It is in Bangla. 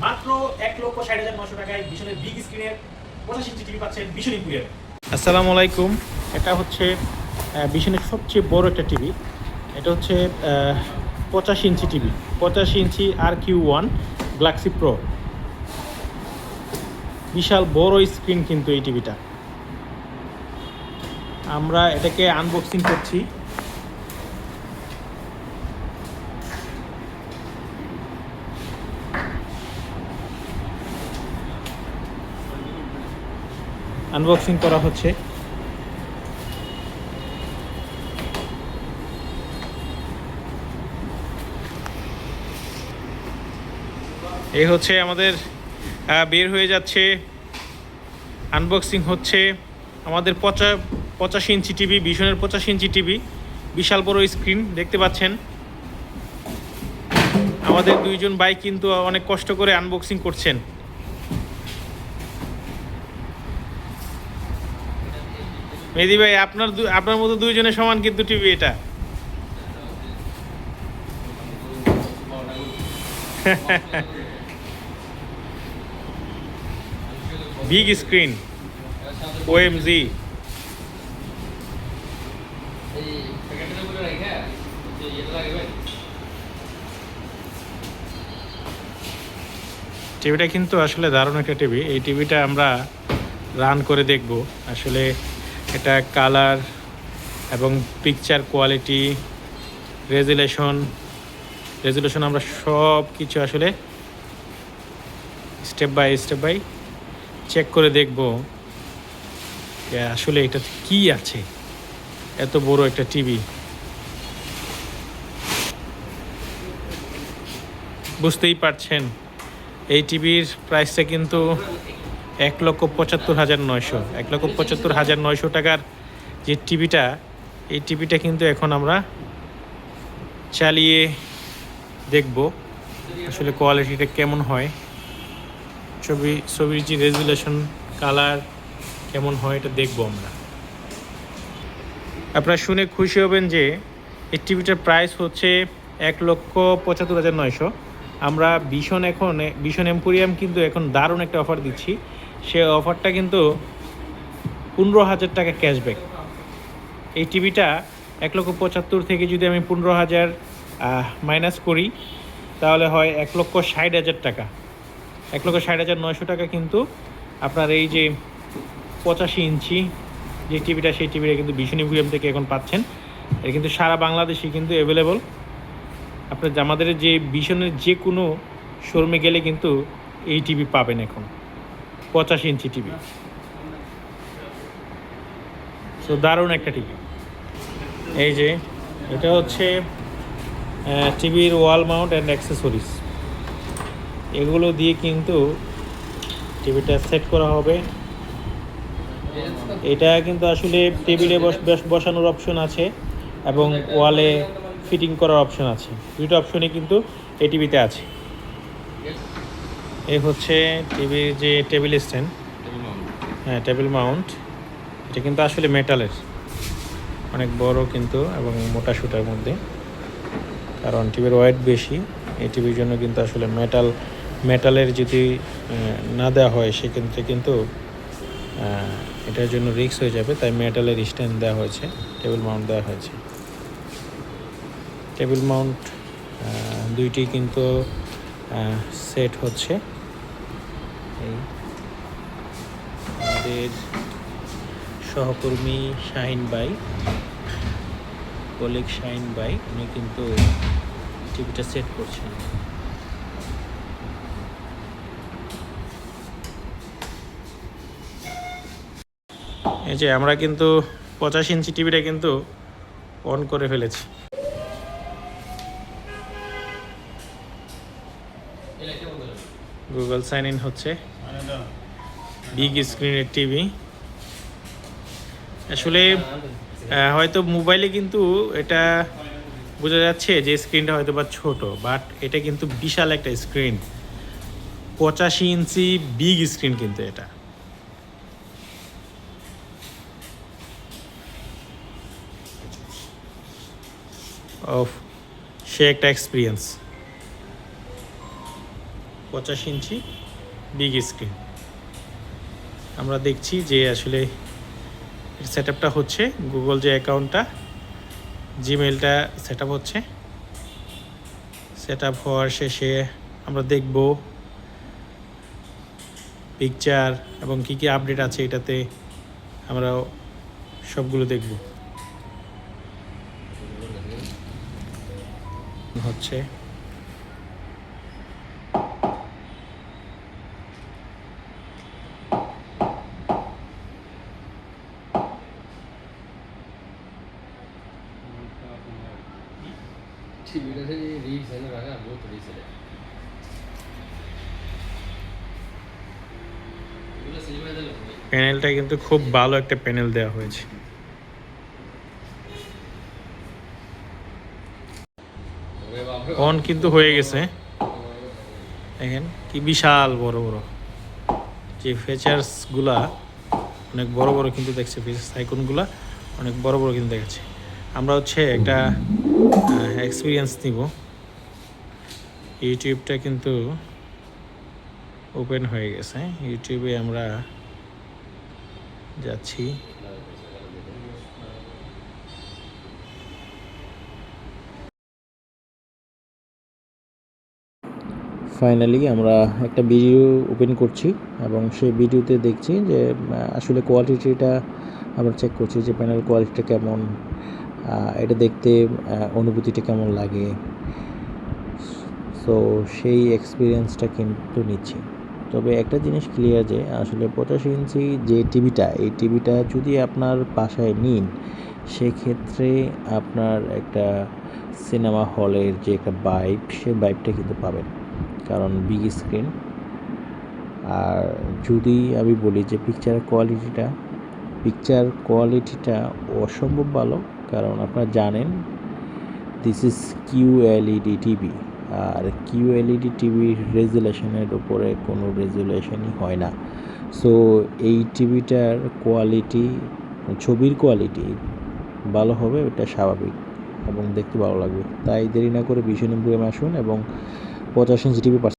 মাত্র 1,60,900 টাকায় ভীষণের বিগ স্ক্রিনের 85 ইঞ্চি টিভি পাচ্ছেন ভীষণ ইম্পোরিয়ামে। আসসালামু আলাইকুম। এটা হচ্ছে ভীষণের সবচেয়ে বড় একটা টিভি। এটা হচ্ছে 85 ইঞ্চি টিভি, 85 ইঞ্চি RQ1 গ্যালাক্সি প্রো। বিশাল বড় স্ক্রিন কিন্তু এই টিভিটা। আমরা এটাকে আনবক্সিং করছি। আনবক্সিং করা হচ্ছে। এই হচ্ছে আমাদের বের হয়ে যাচ্ছে, আনবক্সিং হচ্ছে আমাদের 85 ইঞ্চি টিভি, ভীষণের 85 ইঞ্চি টিভি, বিশাল বড় স্ক্রিন দেখতে পাচ্ছেন। আমাদের দুইজন ভাই কিন্তু অনেক কষ্ট করে আনবক্সিং করছেন। মেহেদি ভাই, আপনার মতো দুইজনের সমান কিন্তু টিভি এটা। Big screen OMG। টিভিটা কিন্তু আসলে দারুণ একটা টিভি। এই টিভিটা আমরা রান করে দেখব। আসলে এটা কালার এবং পিকচার কোয়ালিটি, রেজুলেশন আমরা সব কিছু আসলে স্টেপ বাই চেক করে দেখব যে আসলে এটাতে কি আছে। এত বড় একটা টিভি, বুঝতেই পারছেন এই টিভির প্রাইসটা কিন্তু 1,75,900, 1,75,900 টাকার যে টিভিটা, এই টিভিটা কিন্তু এখন আমরা চালিয়ে দেখব আসলে কোয়ালিটিটা কেমন হয়, ছবির যে রেজুলেশন, কালার কেমন হয়, এটা দেখব আমরা। আপনারা শুনে খুশি হবেন যে এই টিভিটার প্রাইস হচ্ছে 1,75,900। আমরা ভীষণ এম্পোরিয়াম কিন্তু এখন দারুণ একটা অফার দিচ্ছি। সে অফারটা কিন্তু 15,000 টাকা ক্যাশব্যাক। এই টিভিটা 1,75,000 থেকে যদি আমি 15,000 মাইনাস করি তাহলে হয় 1,60,000 টাকা। 1,60,900 টাকা কিন্তু আপনার এই যে 85 ইঞ্চি যে টিভিটা, সেই টিভিটা কিন্তু ভীষণ এম্পোরিয়াম থেকে এখন পাচ্ছেন। এটা কিন্তু সারা বাংলাদেশে কিন্তু অ্যাভেলেবল। আপনার আমাদের যে ভীষণের যে কোনো শোরুমে গেলে কিন্তু এই টিভি পাবেন এখন, 85 ইঞ্চি টিভি। সো দারুণ একটা টিভি। এই যে এটা হচ্ছে টিভির ওয়াল মাউন্ট অ্যান্ড অ্যাক্সেসরিজ, এগুলো দিয়ে কিন্তু টিভিটা সেট করা হবে। এটা কিন্তু আসলে টেবিলে বসানোর অপশন আছে এবং ওয়ালে ফিটিং করার অপশন আছে। দুটো অপশনই কিন্তু এই টিভিতে আছে। এই হচ্ছে টিভির যে টেবিল স্ট্যান্ড, হ্যাঁ টেবিল মাউন্ট। এটা কিন্তু আসলে মেটালের, অনেক বড় কিন্তু এবং মোটা সুতার মধ্যে, কারণ টিভির ওয়েট বেশি। এই টিভির জন্য কিন্তু আসলে মেটালের যদি না দেওয়া হয় সেক্ষেত্রে কিন্তু এটার জন্য রিস্ক হয়ে যাবে, তাই মেটালের স্ট্যান্ড দেওয়া হয়েছে, টেবিল মাউন্ট দেওয়া হয়েছে। টেবিল মাউন্ট দুইটি কিন্তু সেট হচ্ছে। এই আমাদের সহকর্মী শাহিন ভাই, কলিগ শাহিন ভাই, উনি কিন্তু টিভিটা সেট করছেন। এই যে আমরা কিন্তু 85 ইঞ্চি টিভিটা কিন্তু অন করে ফেলেছি। গুগল সাইন ইন হচ্ছে। বিগ স্ক্রিনের টিভি। আসলে হয়তো মোবাইলে কিন্তু এটা বোঝা যাচ্ছে যে স্ক্রিনটা হয়তো বা ছোট, বাট এটা কিন্তু বিশাল একটা স্ক্রিন। 85 ইঞ্চি বিগ স্ক্রিন কিন্তু এটা। সে একটা এক্সপিরিয়েন্স। 85 ইঞ্চি বিগ স্ক্রিন। আমরা দেখছি যে আসলে সেট আপটা হচ্ছে, গুগল যে অ্যাকাউন্টটা, জিমেলটা সেট আপ হচ্ছে। সেট আপ হওয়ার শেষে আমরা দেখব পিকচার এবং কী কী আপডেট আছে এটাতে, আমরা সবগুলো দেখব। হচ্ছে टीवी से रील्स है ना रहा बहुत रील्स है এগুলো সিনেমা দিলে প্যানেলটা কিন্তু খুব ভালো একটা প্যানেল দেওয়া হয়েছে। ওরে বাপ রে অন কিন্তু হয়ে গেছে, দেখেন কি বিশাল বড় বড় যে ফিচার্সগুলা, অনেক বড় বড় কিন্তু দেখছে, ফিচার্স আইকনগুলা অনেক বড় বড় কিন্তু দেখাচ্ছে। আমরা হচ্ছে একটা এক্সপিরিয়েন্স নিব। ইউটিউবটা কিন্তু ওপেন হয়ে গেছে, ইউটিউবে আমরা যাচ্ছি। ফাইনালি আমরা একটা ভিডিও ওপেন করছি এবং সেই ভিডিওতে দেখছি যে আসলে কোয়ালিটিটা আমরা চেক করছি যে প্যানেল কোয়ালিটিটা কেমন, এটা দেখতে অনুভূতিটা কেমন লাগে। সো সেই এক্সপিরিয়েন্সটা কিন্তু নিচ্ছি। তবে একটা জিনিস ক্লিয়ার যে আসলে 85 ইঞ্চি যে টিভিটা, এই টিভিটা যদি আপনার বাসায় নিন, সেক্ষেত্রে আপনার একটা সিনেমা হলের যে একটা ভাইব, সেই ভাইবটা কিন্তু পাবেন, কারণ বিগ স্ক্রিন। আর যদি আমি বলি যে পিকচার কোয়ালিটিটা অসম্ভব ভালো, কারণ আপনারা জানেন দিস ইজ QLED টিভি, আর QLED টিভির রেজুলেশনের উপরে কোনো রেজুলেশনই হয় না। সো এই টিভিটার কোয়ালিটি, ছবির কোয়ালিটি ভালো হবে, এটা স্বাভাবিক, এবং দেখতে ভালো লাগবে। তাই দেরি না করে ভীষণ এমপুরিয়ামে আসুন এবং 85 ইঞ্চি টিভি